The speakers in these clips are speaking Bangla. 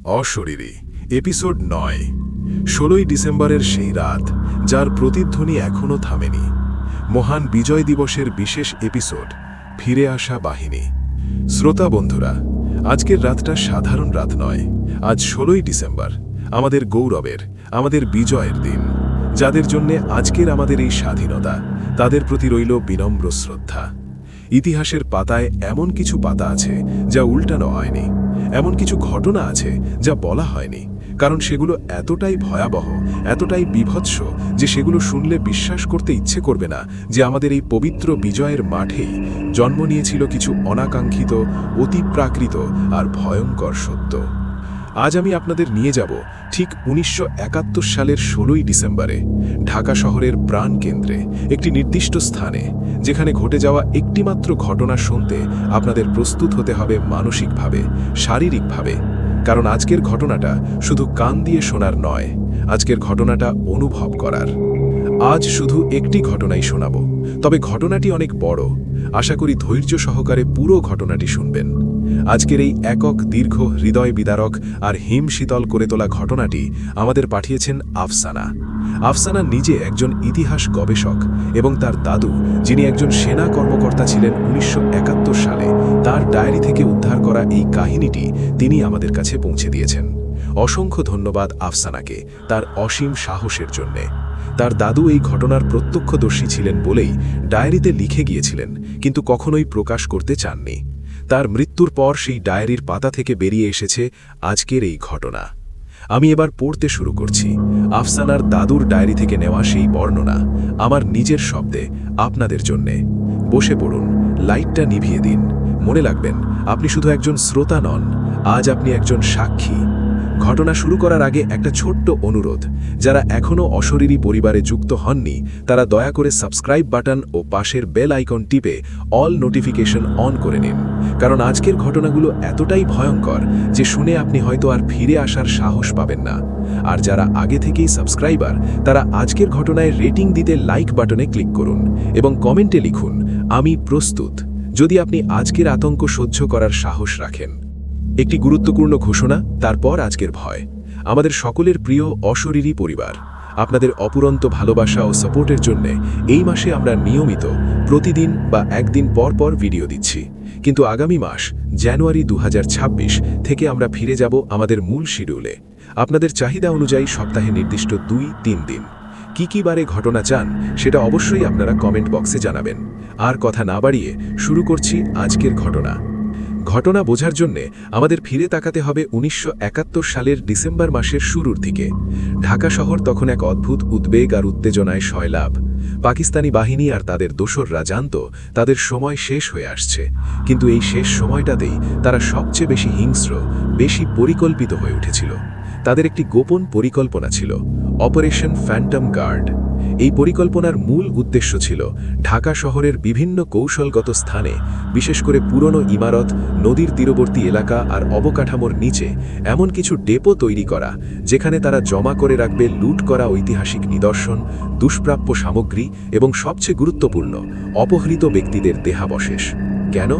অশরীরী এপিসোড ৯। ১৬ই ডিসেম্বরের সেই রাত, যার প্রতিধ্বনি এখনও থামেনি। মহান বিজয় দিবসের বিশেষ এপিসোড, ফিরে আসা বাহিনী। শ্রোতা বন্ধুরা, আজকের রাতটা সাধারণ রাত নয়। আজ ১৬ই ডিসেম্বর, আমাদের গৌরবের, আমাদের বিজয়ের দিন। যাদের জন্যে আজকের আমাদের এই স্বাধীনতা, তাদের প্রতি রইল বিনম্র শ্রদ্ধা। ইতিহাসের পাতায় এমন কিছু পাতা আছে যা উল্টানো হয়নি, এমন কিছু ঘটনা আছে যা বলা হয়নি, কারণ সেগুলো এতটাই ভয়াবহ, এতটাই বীভৎস যে সেগুলো শুনলে বিশ্বাস করতে ইচ্ছে করবে না যে আমাদের এই পবিত্র বিজয়ের মাঠেই জন্ম নিয়েছিল কিছু অনাকাঙ্ক্ষিত, অতিপ্রাকৃত আর ভয়ঙ্কর সত্য। আজ আমি আপনাদের নিয়ে যাব ঠিক ১৯৭১ সালের ১৬ই ডিসেম্বরে, ঢাকা শহরের প্রাণকেন্দ্রে, একটি নির্দিষ্ট স্থানে, যেখানে ঘটে যাওয়া একটিমাত্র ঘটনা শুনতে আপনাদের প্রস্তুত হতে হবে মানসিকভাবে, শারীরিকভাবে। কারণ আজকের ঘটনাটা শুধু কান দিয়ে শোনার নয়, আজকের ঘটনাটা অনুভব করার। আজ শুধু একটি ঘটনাই শোনাব, তবে ঘটনাটি অনেক বড়। আশা করি ধৈর্য সহকারে পুরো ঘটনাটি শুনবেন। আজকের এই একক, দীর্ঘ, হৃদয় বিদারক আর হিম শীতল করে তোলা ঘটনাটি আমাদের পাঠিয়েছেন আফসানা। আফসানা নিজে একজন ইতিহাস গবেষক এবং তার দাদু, যিনি একজন সেনা কর্মকর্তা ছিলেন ১৯৭১ সালে, তার ডায়েরি থেকে উদ্ধার করা এই কাহিনীটি তিনি আমাদের কাছে পৌঁছে দিয়েছেন। অসংখ্য ধন্যবাদ আফসানাকে তার অসীম সাহসের জন্যে। তার দাদু এই ঘটনার প্রত্যক্ষদর্শী ছিলেন বলেই ডায়েরিতে লিখে গিয়েছিলেন, কিন্তু কখনোই প্রকাশ করতে চাননি। তার মৃত্যুর পর সেই ডায়েরির পাতা থেকে বেরিয়ে এসেছে আজকের এই ঘটনা। আমি এবার পড়তে শুরু করছি আফসানার দাদুর ডায়েরি থেকে নেওয়া সেই বর্ণনা, আমার নিজের শব্দে আপনাদের জন্যে। বসে পড়ুন, লাইটটা নিভিয়ে দিন। মনে রাখবেন, আপনি শুধু একজন শ্রোতা নন, আজ আপনি একজন সাক্ষী। ঘটনা শুরু করার আগে একটা ছোট্ট অনুরোধ, যারা এখনও অশরীরী পরিবারে যুক্ত হননি, তারা দয়া করে সাবস্ক্রাইব বাটন ও পাশের বেল আইকন টিপে অল নোটিফিকেশন অন করে নিন। কারণ আজকের ঘটনাগুলো এতটাই ভয়ঙ্কর যে শুনে আপনি হয়তো আর ফিরে আসার সাহস পাবেন না। আর যারা আগে থেকেই সাবস্ক্রাইবার, তারা আজকের ঘটনায় রেটিং দিতে লাইক বাটনে ক্লিক করুন এবং কমেন্টে লিখুন, আমি প্রস্তুত, যদি আপনি আজকের আতঙ্ক সহ্য করার সাহস রাখেন। একটি গুরুত্বপূর্ণ ঘোষণা, তারপর আজকের ভয়। আমাদের সকলের প্রিয় অশরীরী পরিবার, আপনাদের অপুরন্ত ভালোবাসা ও সাপোর্টের জন্য এই মাসে আমরা নিয়মিত প্রতিদিন বা একদিন পর পর ভিডিও দিচ্ছি। কিন্তু আগামী মাস জানুয়ারি ২০২৬ থেকে আমরা ফিরে যাব আমাদের মূল শিডিউলে। আপনাদের চাহিদা অনুযায়ী সপ্তাহে নির্দিষ্ট ২-৩ দিন। কি বারে ঘটনা চান সেটা অবশ্যই আপনারা কমেন্ট বক্সে জানাবেন। আর কথা না বাড়িয়ে শুরু করছি আজকের ঘটনা। ঘটনা বোঝার জন্য আমাদের ফিরে তাকাতে হবে ১৯৭১ সালের ডিসেম্বর মাসের শুরুর দিকে। ঢাকা শহর তখন এক অদ্ভুত উদ্বেগ আর উত্তেজনায় সয়লাভ। পাকিস্তানি বাহিনী আর তাদের দোসররা জানত তাদের সময় শেষ হয়ে আসছে, কিন্তু এই শেষ সময়টাতেই তারা সবচেয়ে বেশি হিংস্র, বেশি পরিকল্পিত হয়ে উঠেছিল। তাদের একটি গোপন পরিকল্পনা ছিল, অপারেশন ফ্যান্টম গার্ড। এই পরিকল্পনার মূল উদ্দেশ্য ছিল ঢাকা শহরের বিভিন্ন কৌশলগত স্থানে, বিশেষ করে পুরনো ইমারত, নদীর তীরবর্তী এলাকা আর অবকাঠামোর নিচে এমন কিছু ডেপো তৈরি করা, যেখানে তারা জমা করে রাখবে লুট করা ঐতিহাসিক নিদর্শন, দুষ্প্রাপ্য সামগ্রী এবং সবচেয়ে গুরুত্বপূর্ণ, অপহৃত ব্যক্তিদের দেহাবশেষ। কেন?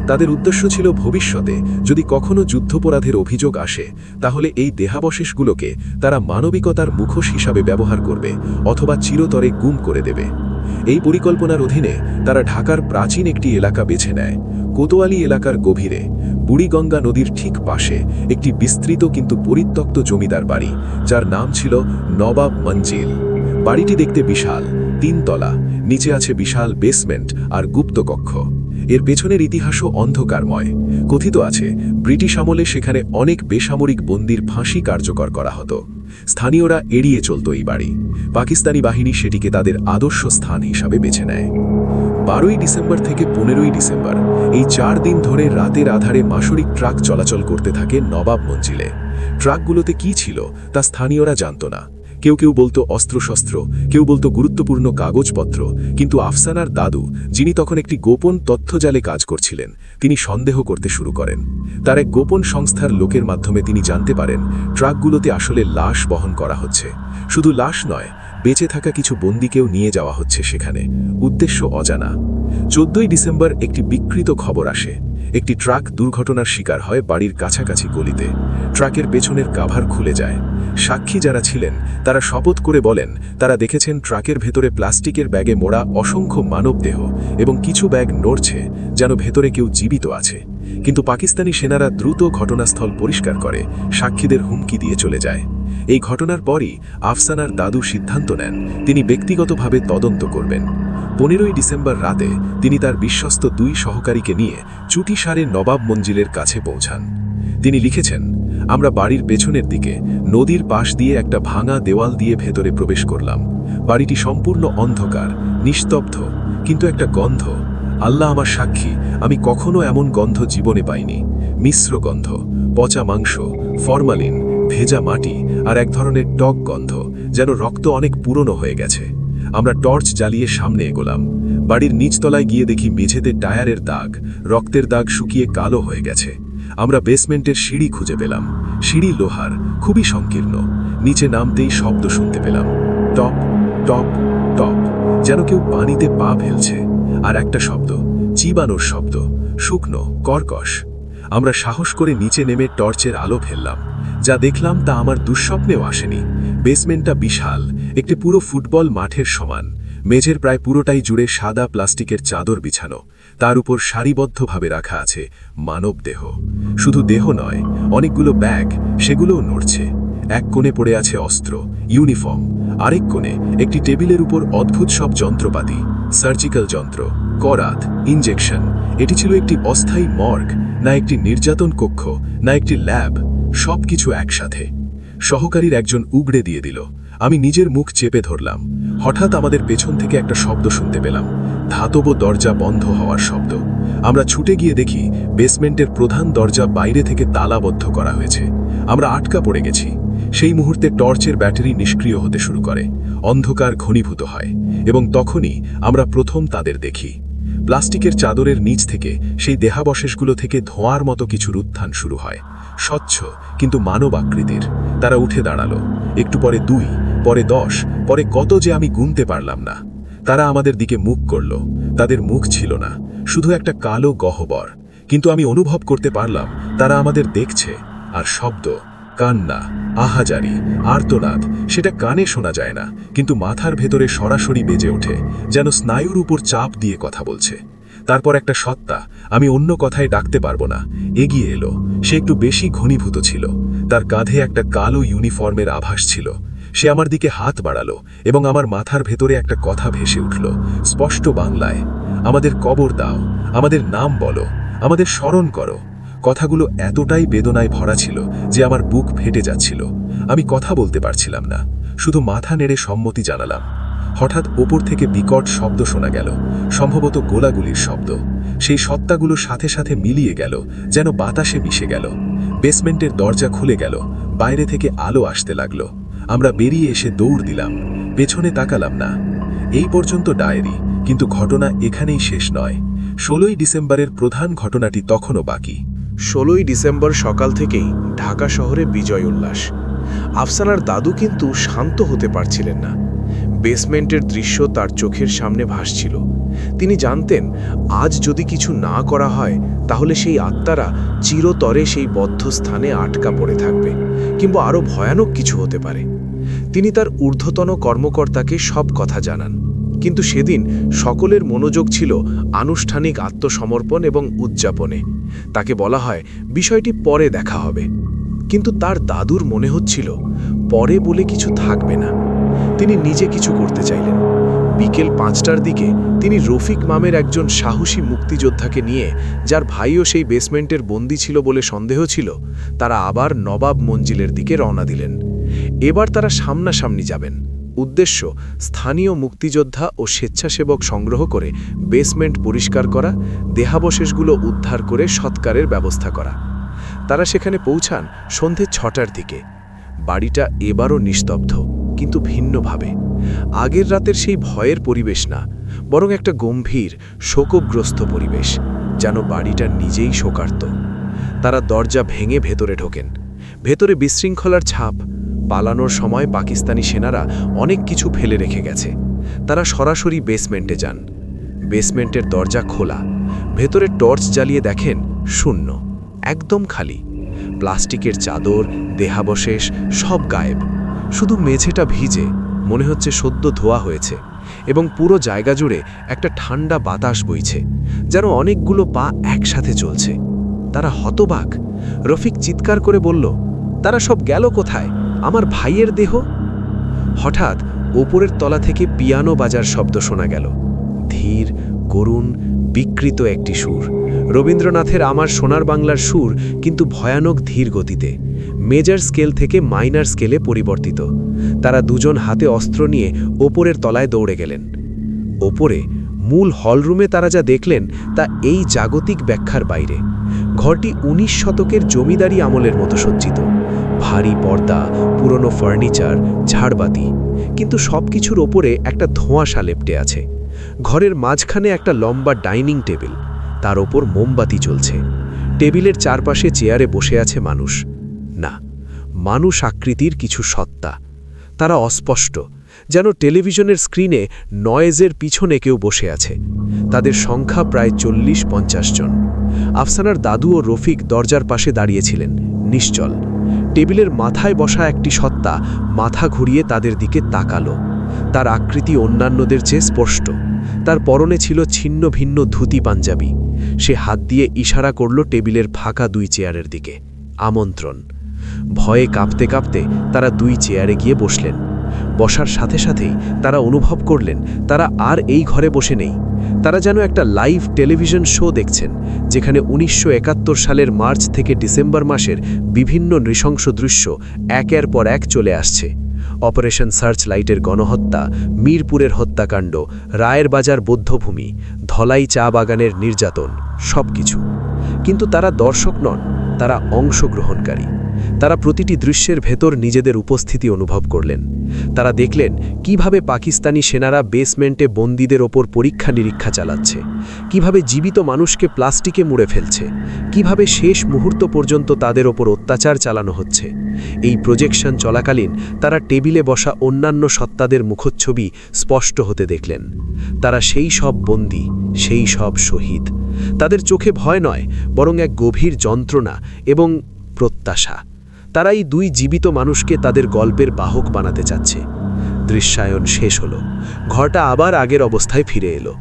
তাদের উদ্দেশ্য ছিল ভবিষ্যতে যদি কখনো যুদ্ধাপরাধের অভিযোগ আসে, তাহলে এই দেহাবশেষগুলোকে তারা মানবিকতার মুখোশ হিসাবে ব্যবহার করবে অথবা চিরতরে গুম করে দেবে। এই পরিকল্পনার অধীনে তারা ঢাকার প্রাচীন একটি এলাকা বেছে নেয়, কোতোয়ালি এলাকার গভীরে, বুড়িগঙ্গা নদীর ঠিক পাশে একটি বিস্তৃত কিন্তু পরিত্যক্ত জমিদার বাড়ি, যার নাম ছিল নবাব মঞ্জিল। বাড়িটি দেখতে বিশাল, ৩ তলা, নিচে আছে বিশাল বেসমেন্ট আর গুপ্তকক্ষ। এর পেছনের ইতিহাসও অন্ধকারময়। কথিত আছে ব্রিটিশ আমলে সেখানে অনেক বেসামরিক বন্দীর ফাঁসি কার্যকর করা হতো। স্থানীয়রা এড়িয়ে চলত এই বাড়ি। পাকিস্তানি বাহিনী সেটিকে তাদের আদর্শ স্থান হিসাবে বেছে নেয়। ১২ই ডিসেম্বর থেকে ১৫ই ডিসেম্বর এই ৪ দিন ধরে রাতের আধারে মাসরিক ট্রাক চলাচল করতে থাকে নবাব মঞ্জিলে। ট্রাকগুলোতে কি ছিল তা স্থানীয়রা জানত না। কেউ বলতো অস্ত্রশস্ত্র, কেউ বলতো গুরুত্বপূর্ণ কাগজপত্র, কিন্তু আফসানার দাদু, যিনি তখন একটি গোপন তথ্যজালে কাজ করছিলেন, তিনি সন্দেহ করতে শুরু করেন। তার এক গোপন সংস্থার লোকের মাধ্যমে তিনি জানতে পারেন ট্রাকগুলোতে আসলে লাশ বহন করা হচ্ছে। শুধু লাশ নয়, বেঁচে থাকা কিছু বন্দীকেও নিয়ে যাওয়া হচ্ছে সেখানে, উদ্দেশ্য অজানা। 14ই ডিসেম্বর একটি বিকৃত খবর আসে। একটি ট্রাক দুর্ঘটনার শিকার হয় বাড়ির কাছাকাছি গলিতে। ট্রাকের পেছনের কাভার খুলে যায়। সাক্ষী যারা ছিলেন তারা শপথ করে বলেন তারা দেখেছেন ট্রাকের ভেতরে প্লাস্টিকের ব্যাগে মোড়া অসংখ্য মানবদেহ এবং কিছু ব্যাগ নড়ছে, যেন ভেতরে কেউ জীবিত আছে। কিন্তু পাকিস্তানি সেনারা দ্রুত ঘটনাস্থল পরিষ্কার করে, সাক্ষীদের হুমকি দিয়ে চলে যায়। এই ঘটনার পরই আফসানার দাদু সিদ্ধান্ত নেন তিনি ব্যক্তিগতভাবে তদন্ত করবেন। 15ই ডিসেম্বর রাতে তিনি তার বিশ্বস্ত 2 সহকারীকে নিয়ে চুটিসারে নবাব মঞ্জিলের কাছে পৌঁছান। তিনি লিখেছেন, আমরা বাড়ির পেছনের দিকে নদীর পাশ দিয়ে একটা ভাঙা দেওয়াল দিয়ে ভেতরে প্রবেশ করলাম। বাড়িটি সম্পূর্ণ অন্ধকার, নিস্তব্ধ, কিন্তু একটা গন্ধ, আল্লাহ আমার সাক্ষী, আমি কখনো এমন গন্ধ জীবনে পাইনি। মিশ্র গন্ধ, পচা মাংস, ফরমালিন, ভেজা মাটি আর এক ধরনের টক গন্ধ, যেন রক্ত অনেক পুরনো হয়ে গেছে। আমরা টর্চ জ্বালিয়ে সামনে এগোলাম। বাড়ির নিচতলায় গিয়ে দেখি মেঝেতে টায়ারের দাগ, রক্তের দাগ শুকিয়ে কালো হয়ে গেছে। আমরা বেসমেন্টের সিঁড়ি খুঁজে পেলাম। সিঁড়ি লোহার, খুবই সংকীর্ণ। নিচে নামতেই শব্দ শুনতে পেলাম, টপ টপ টপ, যেন কেউ পানিতে পা ফেলছে। আর একটা শব্দ, চিবানোর শব্দ, শুকনো, কর্কশ। আমরা সাহস করে নিচে নেমে টর্চের আলো ফেললাম। যা দেখলাম তা আমার দুঃস্বপ্নেও আসেনি। বেসমেন্টটা বিশাল, একটি পুরো ফুটবল মাঠের সমান। মেঝের প্রায় পুরোটাই জুড়ে সাদা প্লাস্টিকের চাদর বিছানো, তার উপর সারিবদ্ধভাবে রাখা আছে মানব দেহ। শুধু দেহ নয়, অনেকগুলো ব্যাগ, সেগুলোও নড়ছে। এক কোণে পড়ে আছে অস্ত্র, ইউনিফর্ম। আরেক কোণে একটি টেবিলের উপর অদ্ভুত সব যন্ত্রপাতি, সার্জিক্যাল যন্ত্র, করাত, ইনজেকশন। এটি ছিল একটি অস্থায়ী মর্গ, না একটি নির্যাতন কক্ষ, না একটি ল্যাব, সবকিছু একসাথে। সহকারীর একজন উগড়ে দিয়ে দিল। আমি নিজের মুখ চেপে ধরলাম। হঠাৎ আমাদের পেছন থেকে একটা শব্দ শুনতে পেলাম, ধাতব দরজা বন্ধ হওয়ার শব্দ। আমরা ছুটে গিয়ে দেখি বেসমেন্টের প্রধান দরজা বাইরে থেকে তালাবদ্ধ করা হয়েছে। আমরা আটকা পড়ে গেছি। সেই মুহূর্তে টর্চের ব্যাটারি নিষ্ক্রিয় হতে শুরু করে, অন্ধকার ঘনীভূত হয়, এবং তখনই আমরা প্রথম তাদের দেখি। প্লাস্টিকের চাদরের নিচ থেকে, সেই দেহাবশেষগুলো থেকে ধোঁয়ার মতো কিছুর উত্থান শুরু হয়, স্বচ্ছ কিন্তু মানব আকৃতির। তারা উঠে দাঁড়ালো। একটু পরে 2, পরে 10, পরে কত যে আমি গুনতে পারলাম না। তারা আমাদের দিকে মুখ করল। তাদের মুখ ছিল না, শুধু একটা কালো গহ্বর। কিন্তু আমি অনুভব করতে পারলাম তারা আমাদের দেখছে। আর শব্দ, কান্না, আহাজারি, আর্তনাদ, সেটা কানে শোনা যায় না, কিন্তু মাথার ভেতরে সরাসরি বেজে ওঠে, যেন স্নায়ুর উপর চাপ দিয়ে কথা বলছে। তারপর একটা সত্তা, আমি অন্য কথায় ডাকতে পারবো না, এগিয়ে এলো। সে একটু বেশি ঘনীভূত ছিল। তার কাঁধে একটা কালো ইউনিফর্মের আভাস ছিল। সে আমার দিকে হাত বাড়ালো এবং আমার মাথার ভেতরে একটা কথা ভেসে উঠল, স্পষ্ট বাংলায়, আমাদের কবর দাও, আমাদের নাম বলো, আমাদের স্মরণ করো। কথাগুলো এতটাই বেদনায় ভরা ছিল যে আমার বুক ফেটে যাচ্ছিল। আমি কথা বলতে পারছিলাম না, শুধু মাথা নেড়ে সম্মতি জানালাম। হঠাৎ ওপর থেকে বিকট শব্দ শোনা গেল, সম্ভবত গোলাগুলির শব্দ। সেই সত্তাগুলো সাথে সাথে মিলিয়ে গেল, যেন বাতাসে মিশে গেল। বেসমেন্টের দরজা খুলে গেল, বাইরে থেকে আলো আসতে লাগলো। আমরা বেরিয়ে এসে দৌড় দিলাম, পেছনে তাকালাম না। এই পর্যন্ত ডায়েরি, কিন্তু ঘটনা এখানেই শেষ নয়। 16ই ডিসেম্বরের প্রধান ঘটনাটি তখনও বাকি। 16ই ডিসেম্বর সকাল থেকেই ঢাকা শহরে বিজয় উল্লাস। আফসানার দাদু কিন্তু শান্ত হতে পারছিলেন না। বেসমেন্টের দৃশ্য তার চোখের সামনে ভাসছিল। তিনি জানতেন, আজ যদি কিছু না করা হয় তাহলে সেই আত্মারা চিরতরে সেই বদ্ধ স্থানে আটকা পড়ে থাকবে, কিংবা আরও ভয়ানক কিছু হতে পারে। তিনি তার ঊর্ধ্বতন কর্মকর্তাকে সব কথা জানান, কিন্তু সেদিন সকলের মনোযোগ ছিল আনুষ্ঠানিক আত্মসমর্পণ এবং উদযাপনে। তাকে বলা হয় বিষয়টি পরে দেখা হবে, কিন্তু তার দাদুর মনে হচ্ছিল পরে বলে কিছু থাকবে না। তিনি নিজে কিছু করতে চাইলেন। বিকেল 5টার দিকে তিনি রফিক নামের একজন সাহসী মুক্তিযোদ্ধাকে নিয়ে, যার ভাইও সেই বেসমেন্টের বন্দী ছিল বলে সন্দেহ ছিল, তারা আবার নবাব মঞ্জিলের দিকে রওনা দিলেন। এবার তারা সামনাসামনি যাবেন। উদ্দেশ্য স্থানীয় মুক্তিযোদ্ধা ও স্বেচ্ছাসেবক সংগ্রহ করে বেসমেন্ট পরিষ্কার করা, দেহাবশেষগুলো উদ্ধার করে সৎকারের ব্যবস্থা করা। তারা সেখানে পৌঁছান সন্ধে 6টার দিকে। বাড়িটা এবারও নিস্তব্ধ, কিন্তু ভিন্নভাবে। আগের রাতের সেই ভয়ের পরিবেশ না, বরং একটা গম্ভীর, শোকগ্রস্ত পরিবেশ, যেন বাড়িটা নিজেই শোকার্ত। তারা দরজা ভেঙে ভেতরে ঢোকেন। ভেতরে বিশৃঙ্খলার ছাপ। পালানোর সময় পাকিস্তানি সেনারা অনেক কিছু ফেলে রেখে গেছে। তারা সরাসরি বেসমেন্টে যান। বেসমেন্টের দরজা খোলা। ভেতরে টর্চ জ্বালিয়ে দেখেন শূন্য, একদম খালি। প্লাস্টিকের চাদর, দেহাবশেষ সব গায়েব। শুধু মেঝেটা ভিজে, মনে হচ্ছে সদ্য ধোয়া হয়েছে, এবং পুরো জায়গা জুড়ে একটা ঠান্ডা বাতাস বইছে, যেন অনেকগুলো পা একসাথে চলছে। তারা হতবাক। রফিক চিৎকার করে বলল, তারা সব গেল কোথায়? আমার ভাইয়ের দেহ। হঠাৎ ওপরের তলা থেকে পিয়ানো বাজার শব্দ শোনা গেল। ধীর, করুণ, বিকৃত একটি সুর। রবীন্দ্রনাথের আমার সোনার বাংলার সুর, কিন্তু ভয়ানক ধীর গতিতে। মেজর স্কেল থেকে মাইনার স্কেলে পরিবর্তিত। তারা দুজন হাতে অস্ত্র নিয়ে ওপরের তলায় দৌড়ে গেলেন। ওপরে মূল হলরুমে তারা যা দেখলেন তা এই জাগতিক ব্যাখ্যার বাইরে। ঘরটি ১৯ শতকের জমিদারি আমলের মতো সজ্জিত। ভারী পর্দা, পুরনো ফার্নিচার, ঝাড়বাতি, কিন্তু সবকিছুর ওপরে একটা ধোঁয়াশা লেপ্টে আছে। ঘরের মাঝখানে একটা লম্বা ডাইনিং টেবিল, তার ওপর মোমবাতি জ্বলছে। টেবিলের চারপাশে চেয়ারে বসে আছে মানুষ। না, মানুষ আকৃতির কিছু সত্তা। তারা অস্পষ্ট, যেন টেলিভিশনের স্ক্রিনে নয়েজের পিছনে কেউ বসে আছে। তাদের সংখ্যা প্রায় ৪০-৫০ জন। আফসানার দাদু ও রফিক দরজার পাশে দাঁড়িয়েছিলেন, নিশ্চল। টেবিলের মাথায় বসা একটি সত্তা মাথা ঘুরিয়ে তাদের দিকে তাকালো। তার আকৃতি অন্যান্যদের চেয়ে স্পষ্ট। তার পরনে ছিল ছিন্ন ভিন্ন ধুতি পাঞ্জাবি। সে হাত দিয়ে ইশারা করল টেবিলের ফাঁকা ২ চেয়ারের দিকে, আমন্ত্রণ। ভয়ে কাঁপতে কাঁপতে তারা ২ চেয়ারে গিয়ে বসলেন। বসার সাথে সাথেই তারা অনুভব করলেন তারা আর এই ঘরে বসে নেই। তারা যেন একটা লাইভ টেলিভিশন শো দেখছেন, যেখানে ১৯৭১ সালের মার্চ থেকে ডিসেম্বর মাসের বিভিন্ন নৃশংস দৃশ্য একের পর এক চলে আসছে। অপারেশন সার্চ লাইটের গণহত্যা, মিরপুরের হত্যাকাণ্ড, রায়ের বাজার বৌদ্ধভূমি, ধলাই চা বাগানের নির্যাতন, সবকিছু। কিন্তু তারা দর্শক নন, তারা অংশগ্রহণকারী। তারা প্রতিটি দৃশ্যের ভেতর নিজেদের উপস্থিতি অনুভব করলেন। তারা দেখলেন কিভাবে পাকিস্তানি সেনারা বেসমেন্টে বন্দীদের ওপর পরীক্ষা নিরীক্ষা চালাচ্ছে, কিভাবে জীবিত মানুষকে প্লাস্টিকে মুড়ে ফেলছে, কিভাবে শেষ মুহূর্ত পর্যন্ত তাদের ওপর অত্যাচার চালানো হচ্ছে। এই প্রজেকশন চলাকালীন তারা টেবিলে বসা অন্যান্য সত্তাদের মুখচ্ছবি স্পষ্ট হতে দেখলেন। তারা সেই সব বন্দী, সেই সব শহীদ। তাদের চোখে ভয় নয়, বরং এক গভীর যন্ত্রণা এবং প্রত্যাশা। তারা এই ২ জীবিত মানুষকে তাদের গল্পের বাহক বানাতে চাচ্ছে। দৃশ্যায়ন শেষ হলো। ঘরটা আবার আগের অবস্থায় ফিরে এলো।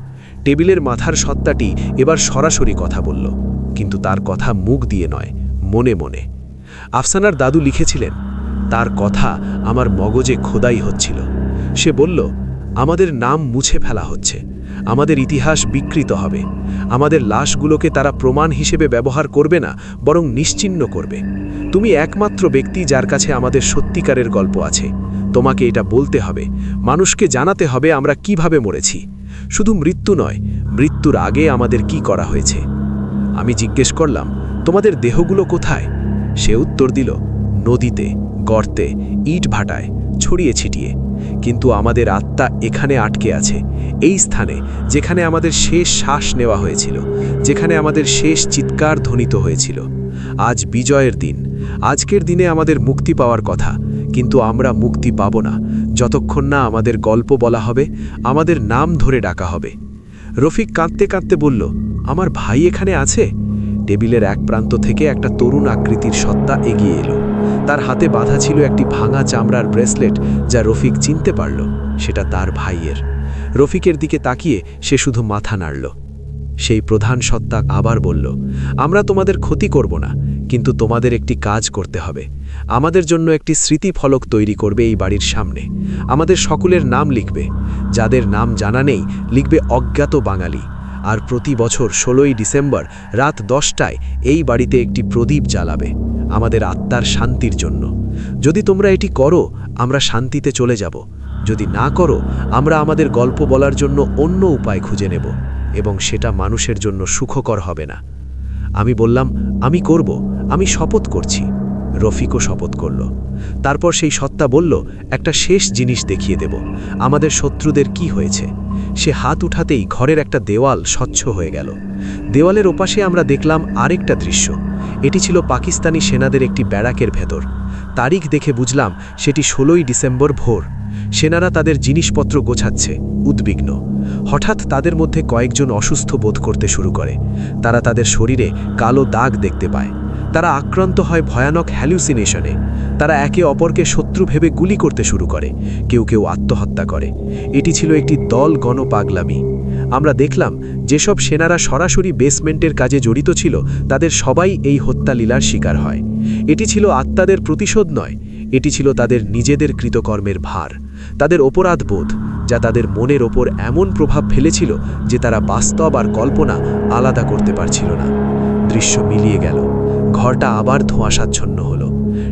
টেবিলের মাথার সত্তাটি এবার সরাসরি কথা বলল, কিন্তু তার কথা মুখ দিয়ে নয়, মনে মনে। আফসানার দাদু লিখেছিলেন, তার কথা আমার মগজে খোদাই হচ্ছিল। সে বলল, আমাদের নাম মুছে ফেলা হচ্ছে, আমাদের ইতিহাস বিকৃত হবে, আমাদের লাশগুলোকে তারা প্রমাণ হিসেবে ব্যবহার করবে না, বরং নিশ্চিহ্ন করবে। তুমি একমাত্র ব্যক্তি যার কাছে আমাদের সত্যিকারের গল্প আছে। তোমাকে এটা বলতে হবে, মানুষকে জানাতে হবে আমরা কিভাবে মরেছি। শুধু মৃত্যু নয়, মৃত্যুর আগে আমাদের কি করা হয়েছে। আমি জিজ্ঞেস করলাম, তোমাদের দেহগুলো কোথায়? সে উত্তর দিল, নদীতে, গর্তে, ইট ভাটায়, ছড়িয়ে ছিটিয়ে। কিন্তু আমাদের আত্মা এখানে আটকে আছে, এই স্থানে, যেখানে আমাদের শেষ শ্বাস নেওয়া হয়েছিল, যেখানে আমাদের শেষ চিৎকার ধ্বনিত হয়েছিল। আজ বিজয়ের দিন। আজকের দিনে আমাদের মুক্তি পাওয়ার কথা, কিন্তু আমরা মুক্তি পাব না যতক্ষণ না আমাদের গল্প বলা হবে, আমাদের নাম ধরে ডাকা হবে। রফিক কাঁদতে কাঁদতে বলল, আমার ভাই এখানে আছে। টেবিলের এক প্রান্ত থেকে একটা তরুণ আকৃতির সত্তা এগিয়ে এলো। তার হাতে বাঁধা ছিল একটি ভাঙা চামড়ার ব্রেসলেট, যা রফিক চিনতে পারল সেটা তার ভাইয়ের। রফিকের দিকে তাকিয়ে সে শুধু মাথা নাড়ল। সেই প্রধান সত্তা আবার বলল, আমরা তোমাদের ক্ষতি করব না, কিন্তু তোমাদের একটি কাজ করতে হবে। আমাদের জন্য একটি স্মৃতিফলক তৈরি করবে এই বাড়ির সামনে। আমাদের সকলের নাম লিখবে, যাদের নাম জানা নেই লিখবে অজ্ঞাত বাঙালি। আর প্রতি বছর ১৬ই ডিসেম্বর রাত ১০টায় এই বাড়িতে একটি প্রদীপ জ্বালাবে, আমাদের আত্মার শান্তির জন্য। যদি তোমরা এটি করো, আমরা শান্তিতে চলে যাব। যদি না করো, আমরা আমাদের গল্প বলার জন্য অন্য উপায় খুঁজে নেব, এবং সেটা মানুষের জন্য সুখকর হবে না। আমি বললাম, আমি করব, আমি শপথ করছি। রফিকও শপথ করল। তারপর সেই সত্তা বলল, একটা শেষ জিনিস দেখিয়ে দেব, আমাদের শত্রুদের কি হয়েছে। সে হাত উঠাতেই ঘরের একটা দেওয়াল স্বচ্ছ হয়ে গেল। দেওয়ালের ওপাশে আমরা দেখলাম আরেকটা দৃশ্য। এটি ছিল পাকিস্তানি সেনাদের একটি ব্যারাকের ভেতর। তারিখ দেখে বুঝলাম সেটি 16ই ডিসেম্বর ভোর। সেনারা তাদের জিনিসপত্র গোছাচ্ছে, উদ্বিগ্ন। হঠাৎ তাদের মধ্যে কয়েকজন অসুস্থ বোধ করতে শুরু করে। তারা তাদের শরীরে কালো দাগ দেখতে পায়। তারা আক্রান্ত হয় ভয়ানক হ্যালুসিনেশনে। তারা একে অপরকে শত্রু ভেবে গুলি করতে শুরু করে, কেউ কেউ আত্মহত্যা করে। এটি ছিল একটি দল গণপাগলামি। আমরা দেখলাম যেসব সেনারা সরাসরি বেসমেন্টের কাজে জড়িত ছিল তাদের সবাই এই হত্যালীলার শিকার হয়। এটি ছিল আত্মাদের প্রতিশোধ নয়, এটি ছিল তাদের নিজেদের কৃতকর্মের ভার, তাদের অপরাধবোধ, যা তাদের মনের ওপর এমন প্রভাব ফেলেছিল যে তারা বাস্তব আর কল্পনা আলাদা করতে পারছিল না। দৃশ্য মিলিয়ে গেল। ঘরটা আবার ধোঁয়াশাচ্ছন্ন হলো।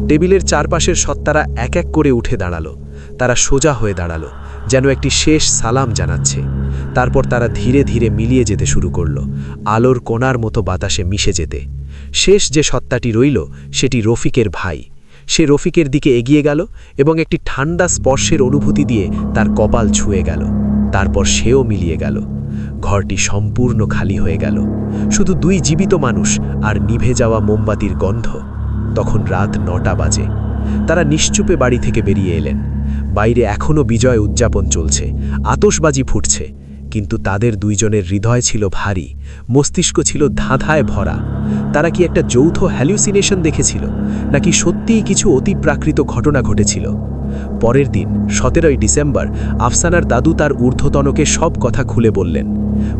টেবিলের চারপাশের সত্তারা এক এক করে উঠে দাঁড়ালো। তারা সোজা হয়ে দাঁড়ালো, যেন একটি শেষ সালাম জানাচ্ছে। তারপর তারা ধীরে ধীরে মিলিয়ে যেতে শুরু করল, আলোর কোণার মতো বাতাসে মিশে যেতে। শেষ যে সত্তাটি রইল সেটি রফিকের ভাই। সে রফিকের দিকে এগিয়ে গেল এবং একটি ঠান্ডা স্পর্শের অনুভূতি দিয়ে তার কপাল ছুঁয়ে গেল। তারপর সেও মিলিয়ে গেল। ঘরটি সম্পূর্ণ খালি হয়ে গেল, শুধু দুই জীবিত মানুষ আর নিভে যাওয়া মোমবাতির গন্ধ। তখন রাত 9টা বাজে। তারা নিশ্চুপে বাড়ি থেকে বেরিয়ে এলেন। বাইরে এখনও বিজয় উদযাপন চলছে, আতশবাজি ফুটছে, কিন্তু তাদের দুইজনের হৃদয় ছিল ভারী, মস্তিষ্ক ছিল ধাঁধায় ভরা। তারা কি একটা যৌথ হ্যালুসিনেশন দেখেছিল, নাকি সত্যিই কিছু অতিপ্রাকৃত ঘটনা ঘটেছিল? পরের দিন 17ই ডিসেম্বর আফসানার দাদু তার ঊর্ধ্বতনকে সব কথা খুলে বললেন।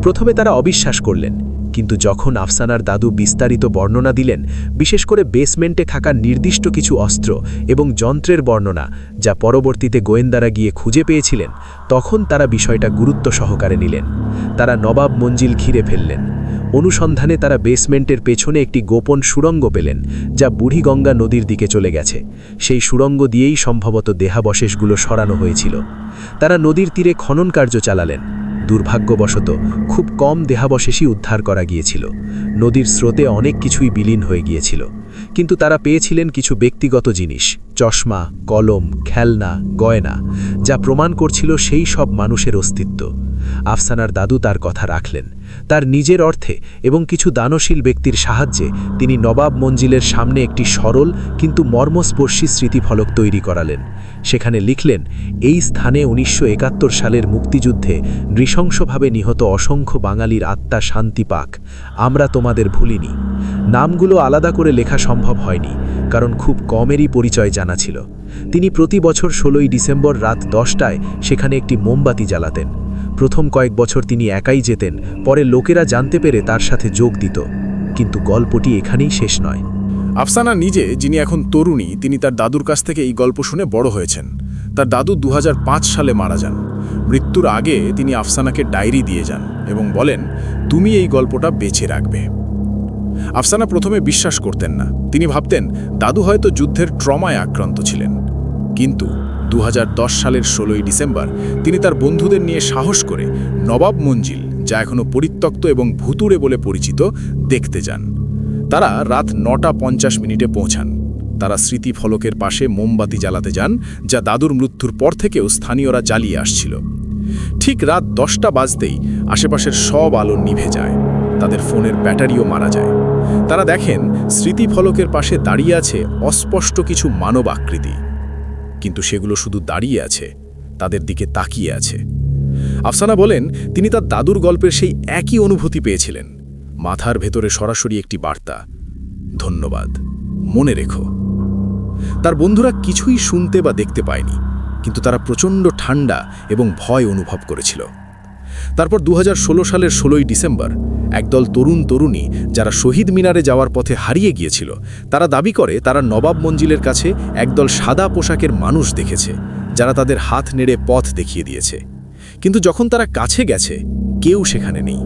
প্রথমে তারা অবিশ্বাস করলেন, কিন্তু যখন আফসানার দাদু বিস্তারিত বর্ণনা দিলেন, বিশেষ করে বেসমেন্টে থাকা নির্দিষ্ট কিছু অস্ত্র এবং যন্ত্রের বর্ণনা, যা পরবর্তীতে গোয়েন্দারা গিয়ে খুঁজে পেয়েছিলেন, তখন তারা বিষয়টা গুরুত্ব সহকারে নিলেন। তারা নবাব মঞ্জিল ঘিরে ফেললেন। অনুসন্ধানে তারা বেসমেন্টের পেছনে একটি গোপন সুড়ঙ্গ পেলেন, যা বুড়িগঙ্গা নদীর দিকে চলে গেছে। সেই সুড়ঙ্গ দিয়েই সম্ভবত দেহাবশেষগুলো সরানো হয়েছিল। তারা নদীর তীরে খনন কার্য চালালেন। দুর্ভাগ্যবশত খুব কম দেহাবশেষই উদ্ধার করা গিয়েছিল। নদীর স্রোতে অনেক কিছুই বিলীন হয়ে গিয়েছিল, কিন্তু তারা পেয়েছিলেন কিছু ব্যক্তিগত জিনিস, চশমা, কলম, খেলনা, গয়না, যা প্রমাণ করছিল সেই সব মানুষের অস্তিত্ব। আফসানার দাদু তার কথা রাখলেন। তার নিজের অর্থে এবং কিছু দানশীল ব্যক্তির সাহায্যে তিনি নবাব মঞ্জিলের সামনে একটি সরল কিন্তু মর্মস্পর্শী স্মৃতিফলক তৈরি করালেন। সেখানে লিখলেন, এই স্থানে 1971 সালের মুক্তিযুদ্ধে নৃশংসভাবে নিহত অসংখ্য বাঙালির আত্মা শান্তি পাক, আমরা তোমাদের ভুলিনি। নামগুলো আলাদা করে লেখা সম্ভব হয়নি, কারণ খুব কমেরই পরিচয় জানা ছিল। তিনি প্রতি বছর 16ই ডিসেম্বর রাত 10টায় সেখানে একটি মোমবাতি জ্বালাতেন। প্রথম কয়েক বছর তিনি একাই যেতেন, পরে লোকেরা জানতে পেরে তার সাথে যোগ দিত। কিন্তু গল্পটি এখানেই শেষ নয়। আফসানা নিজে, যিনি এখন তরুণী, তিনি তার দাদুর কাছ থেকে এই গল্প শুনে বড় হয়েছেন। তার দাদু 2005 সালে মারা যান। মৃত্যুর আগে তিনি আফসানাকে ডায়েরি দিয়ে যান এবং বলেন, তুমি এই গল্পটা বেঁচে রাখবে। আফসানা প্রথমে বিশ্বাস করতেন না। তিনি ভাবতেন দাদু হয়তো যুদ্ধের ট্রমায় আক্রান্ত ছিলেন। কিন্তু 2010 সালের 16ই ডিসেম্বর তিনি তার বন্ধুদের নিয়ে সাহস করে নবাব মঞ্জিল, যা এখনও পরিত্যক্ত এবং ভুতুড়ে বলে পরিচিত, দেখতে যান। তারা রাত 9:50 পৌঁছান। তারা স্মৃতিফলকের পাশে মোমবাতি জ্বালাতে যান, যা দাদুর মৃত্যুর পর থেকেও স্থানীয়রা জ্বালিয়ে আসছিল। ঠিক রাত 10টা বাজতেই আশেপাশের সব আলো নিভে যায়। তাদের ফোনের ব্যাটারিও মারা যায়। তারা দেখেন স্মৃতিফলকের পাশে দাঁড়িয়ে আছে অস্পষ্ট কিছু মানব আকৃতি, কিন্তু সেগুলো শুধু দাঁড়িয়ে আছে, তাদের দিকে তাকিয়ে আছে। আফসানা বলেন, তিনি তার দাদুর গল্পের সেই একই অনুভূতি পেয়েছিলেন। মাথার ভেতরে সরাসরি একটি বার্তা, ধন্যবাদ, মনে রেখো। তার বন্ধুরা কিছুই শুনতে বা দেখতে পায়নি, কিন্তু তারা প্রচণ্ড ঠান্ডা এবং ভয় অনুভব করেছিল। তারপর 2016 সালের 16ই ডিসেম্বর একদল তরুণী, যারা শহীদ মিনারে যাওয়ার পথে হারিয়ে গিয়েছিল, তারা দাবি করে তারা নবাব মঞ্জিলের কাছে একদল সাদা পোশাকের মানুষ দেখেছে, যারা তাদের হাত নেড়ে পথ দেখিয়ে দিয়েছে। কিন্তু যখন তারা কাছে গেছে, কেউ সেখানে নেই।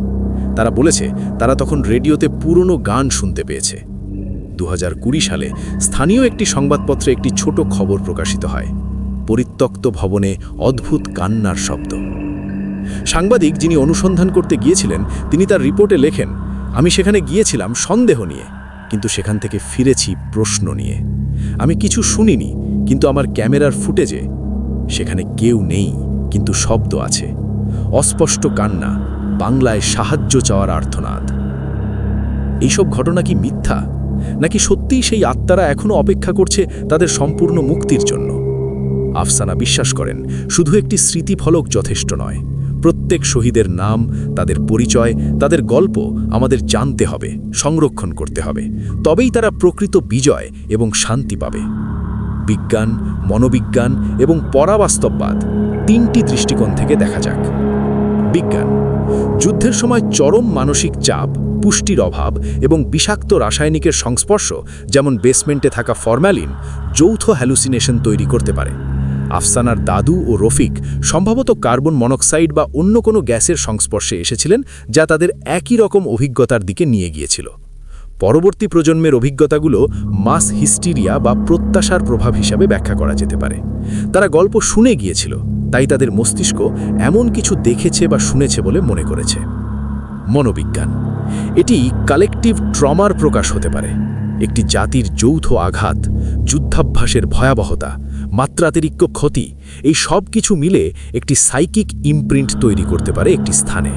তারা বলেছে তারা তখন রেডিওতে পুরনো গান শুনতে পেয়েছে। 2020 সালে স্থানীয় একটি সংবাদপত্রে একটি ছোট খবর প্রকাশিত হয়, পরিত্যক্ত ভবনে অদ্ভুত কান্নার শব্দ। সাংবাদিক, যিনি অনুসন্ধান করতে গিয়েছিলেন, তিনি তার রিপোর্টে লেখেন, আমি সেখানে গিয়েছিলাম সন্দেহ নিয়ে, কিন্তু সেখান থেকে ফিরেছি প্রশ্ন নিয়ে। আমি কিছু শুনিনি, কিন্তু আমার ক্যামেরার ফুটেজে সেখানে কেউ নেই, কিন্তু শব্দ আছে, অস্পষ্ট কান্না, বাংলায় সাহায্য চাওয়ার আর্তনাদ। এইসব ঘটনা কি মিথ্যা, নাকি সত্যিই সেই আত্মারা এখনও অপেক্ষা করছে তাদের সম্পূর্ণ মুক্তির জন্য? আফসানা বিশ্বাস করেন শুধু একটি স্মৃতিফলক যথেষ্ট নয়, প্রত্যেক শহীদের নাম, তাদের পরিচয়, তাদের গল্প আমাদের জানতে হবে, সংরক্ষণ করতে হবে। তবেই তারা প্রকৃত বিজয় এবং শান্তি পাবে। বিজ্ঞান, মনোবিজ্ঞান এবং পরাবাস্তববাদ, তিনটি দৃষ্টিকোণ থেকে দেখা যাক। বিজ্ঞান। যুদ্ধের সময় চরম মানসিক চাপ, পুষ্টির অভাব এবং বিষাক্ত রাসায়নিকের সংস্পর্শ, যেমন বেসমেন্টে থাকা ফরম্যালিন, যৌথ হ্যালুসিনেশন তৈরি করতে পারে। আফসানার দাদু ও রফিক সম্ভবত কার্বন মনোক্সাইড বা অন্য কোনো গ্যাসের সংস্পর্শে এসেছিলেন, যা তাদের একই রকম অভিজ্ঞতার দিকে নিয়ে গিয়েছিল। পরবর্তী প্রজন্মের অভিজ্ঞতাগুলো মাস হিস্টিরিয়া বা প্রত্যাশার প্রভাব হিসাবে ব্যাখ্যা করা যেতে পারে। তারা গল্প শুনে গিয়েছিল, তাই তাদের মস্তিষ্ক এমন কিছু দেখেছে বা শুনেছে বলে মনে করেছে। মনোবিজ্ঞান। এটি কালেকটিভ ট্রমার প্রকাশ হতে পারে। একটি জাতির যৌথ আঘাত, যুদ্ধাভ্যাসের ভয়াবহতা, মাত্রাতিরিক্ত ক্ষতি, এই সব কিছু মিলে একটি সাইকিক ইমপ্রিন্ট তৈরি করতে পারে একটি স্থানে।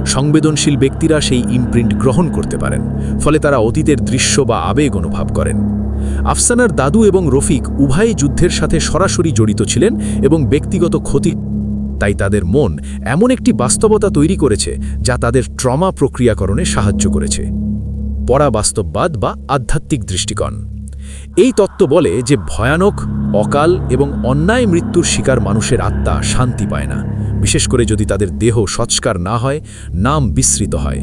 সংবেদনশীল ব্যক্তিরা সেই ইমপ্রিন্ট গ্রহণ করতে পারেন, ফলে তারা অতীতের দৃশ্য বা আবেগ অনুভব করেন। আফসানার দাদু এবং রফিক উভয়ই যুদ্ধের সাথে সরাসরি জড়িত ছিলেন এবং ব্যক্তিগত ক্ষতি, তাই তাদের মন এমন একটি বাস্তবতা তৈরি করেছে যা তাদের ট্রমা প্রক্রিয়াকরণে সাহায্য করেছে। পরাবাস্তববাদ বা আধ্যাত্মিক দৃষ্টিকোণ। এই তত্ত্ব বলে যে ভয়ানক, অকাল এবং অন্যায় মৃত্যুর শিকার মানুষের আত্মা শান্তি পায় না, বিশেষ করে যদি তাদের দেহ সংস্কার না হয়, নাম বিস্মৃত হয়।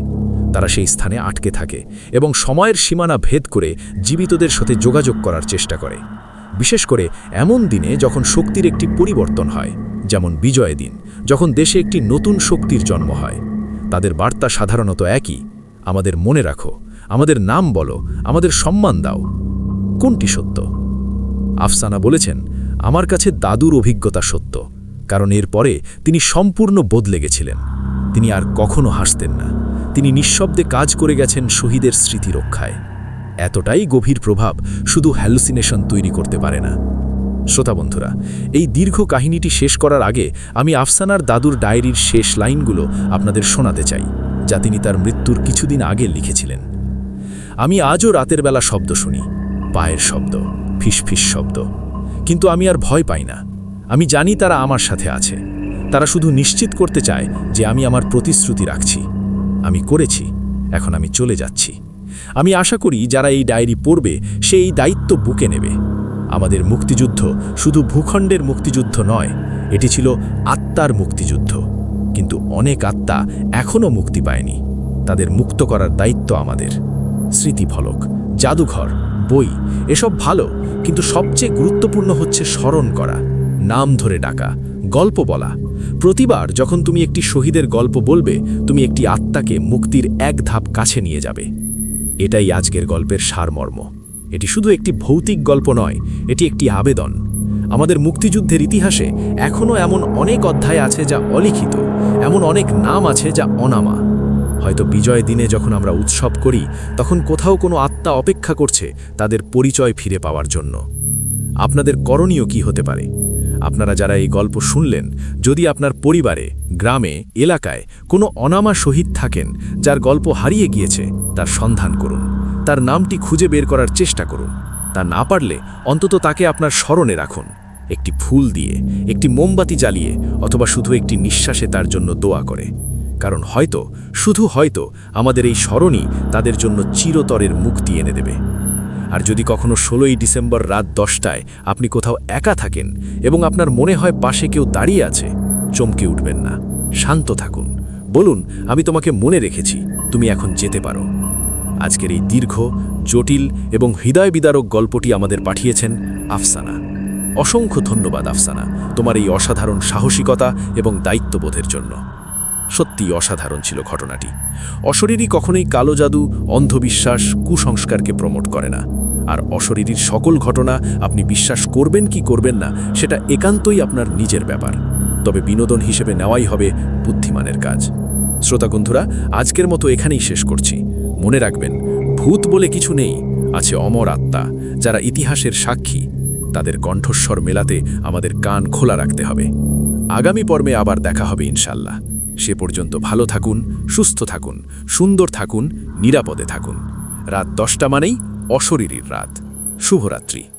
তারা সেই স্থানে আটকে থাকে এবং সময়ের সীমানা ভেদ করে জীবিতদের সাথে যোগাযোগ করার চেষ্টা করে, বিশেষ করে এমন দিনে যখন শক্তির একটি পরিবর্তন হয়, যেমন বিজয় দিন, যখন দেশে একটি নতুন শক্তির জন্ম হয়। তাদের বার্তা সাধারণত একই: আমাদের মনে রাখো, আমাদের নাম বলো, আমাদের সম্মান দাও। কোনটি সত্য? আফসানা বলেছেন, আমার কাছে দাদুর অভিজ্ঞতা সত্য, কারণ এর পরে তিনি সম্পূর্ণ বদলে গেছিলেন। তিনি আর কখনো হাসতেন না। তিনি নিঃশব্দে কাজ করে গেছেন শহীদের স্মৃতি রক্ষায়। এতটাই গভীর প্রভাব শুধু হ্যালুসিনেশন তৈরি করতে পারে না। শ্রোতা বন্ধুরা, এই দীর্ঘ কাহিনীটি শেষ করার আগে আমি আফসানার দাদুর ডায়েরির শেষ লাইনগুলো আপনাদের শোনাতে চাই, যা তিনি তার মৃত্যুর কিছুদিন আগে লিখেছিলেন। আমি আজও রাতের বেলা শব্দ শুনি, পায়ের শব্দ, ফিসফিস শব্দ, কিন্তু আমি আর ভয় পাই না। আমি জানি তারা আমার সাথে আছে। তারা শুধু নিশ্চিত করতে চায় যে আমি আমার প্রতিশ্রুতি রাখছি। আমি করেছি, এখন আমি চলে যাচ্ছি। আমি আশা করি যারা এই ডায়েরি পড়বে সে এই দায়িত্ব বুকে নেবে। আমাদের মুক্তিযুদ্ধ শুধু ভূখণ্ডের মুক্তিযুদ্ধ নয়, এটি ছিল আত্মার মুক্তিযুদ্ধ। কিন্তু অনেক আত্মা এখনও মুক্তি পায়নি। তাদের মুক্ত করার দায়িত্ব আমাদের। স্মৃতিফলক, জাদুঘর, বই এসব ভালো, কিন্তু সবচেয়ে গুরুত্বপূর্ণ হচ্ছে স্মরণ করা, নাম ধরে ডাকা, গল্প বলা। প্রতিবার যখন তুমি একটি শহীদের গল্প বলবে, তুমি একটি আত্মাকে মুক্তির এক ধাপ কাছে নিয়ে যাবে। এটাই আজকের গল্পের সারমর্ম। এটি শুধু একটি ভৌতিক গল্প নয়, এটি একটি আবেদন। আমাদের মুক্তিযুদ্ধের ইতিহাসে এখনও এমন অনেক অধ্যায় আছে যা অলিখিত, এমন অনেক নাম আছে যা অনামা। হয়তো বিজয় দিনে যখন আমরা উৎসব করি, তখন কোথাও কোনো আত্মা অপেক্ষা করছে তাদের পরিচয় ফিরে পাওয়ার জন্য। আপনাদের করণীয় কি হতে পারে? আপনারা যারা এই গল্প শুনলেন, যদি আপনার পরিবারে, গ্রামে, এলাকায় কোনো অনামা শহীদ থাকেন যার গল্প হারিয়ে গিয়েছে, তার সন্ধান করুন। তার নামটি খুঁজে বের করার চেষ্টা করুন। তা না পারলে অন্তত তাকে আপনার স্মরণে রাখুন, একটি ফুল দিয়ে, একটি মোমবাতি জ্বালিয়ে, অথবা শুধু একটি নিঃশ্বাসে তার জন্য দোয়া করে। কারণ হয়তো, শুধু হয়তো, আমাদের এই স্মরণই তাদের জন্য চিরতরের মুক্তি এনে দেবে। আর যদি কখনো 16ই ডিসেম্বর রাত 10টায় আপনি কোথাও একা থাকেন এবং আপনার মনে হয় পাশে কেউ দাঁড়িয়ে আছে, চমকে উঠবেন না, শান্ত থাকুন। বলুন, আমি তোমাকে মনে রেখেছি, তুমি এখন যেতে পারো। আজকের এই দীর্ঘ, জটিল এবং হৃদয় বিদারক গল্পটি আমাদের পাঠিয়েছেন আফসানা। অসংখ্য ধন্যবাদ আফসানা, তোমার এই অসাধারণ সাহসিকতা এবং দায়িত্ববোধের জন্য। সত্যিই অসাধারণ ছিল ঘটনাটি। অশরীরী কখনোই কালো জাদু, অন্ধবিশ্বাস, কুসংস্কারকে প্রমোট করে না। আর অশরীরীর সকল ঘটনা আপনি বিশ্বাস করবেন কি করবেন না, সেটা একান্তই আপনার নিজের ব্যাপার। তবে বিনোদন হিসেবে নেওয়াই হবে বুদ্ধিমানের কাজ। শ্রোতা বন্ধুরা, আজকের মতো এখানেই শেষ করছি। মনে রাখবেন, ভূত বলে কিছু নেই, আছে অমর আত্মা যারা ইতিহাসের সাক্ষী। তাদের কণ্ঠস্বর মেলাতে আমাদের কান খোলা রাখতে হবে। আগামী পর্বে আবার দেখা হবে ইনশাল্লাহ। সে পর্যন্ত ভালো থাকুন, সুস্থ থাকুন, সুন্দর থাকুন, নিরাপদে থাকুন। রাত 10টা মানেই অশরীরীর রাত। শুভরাত্রি।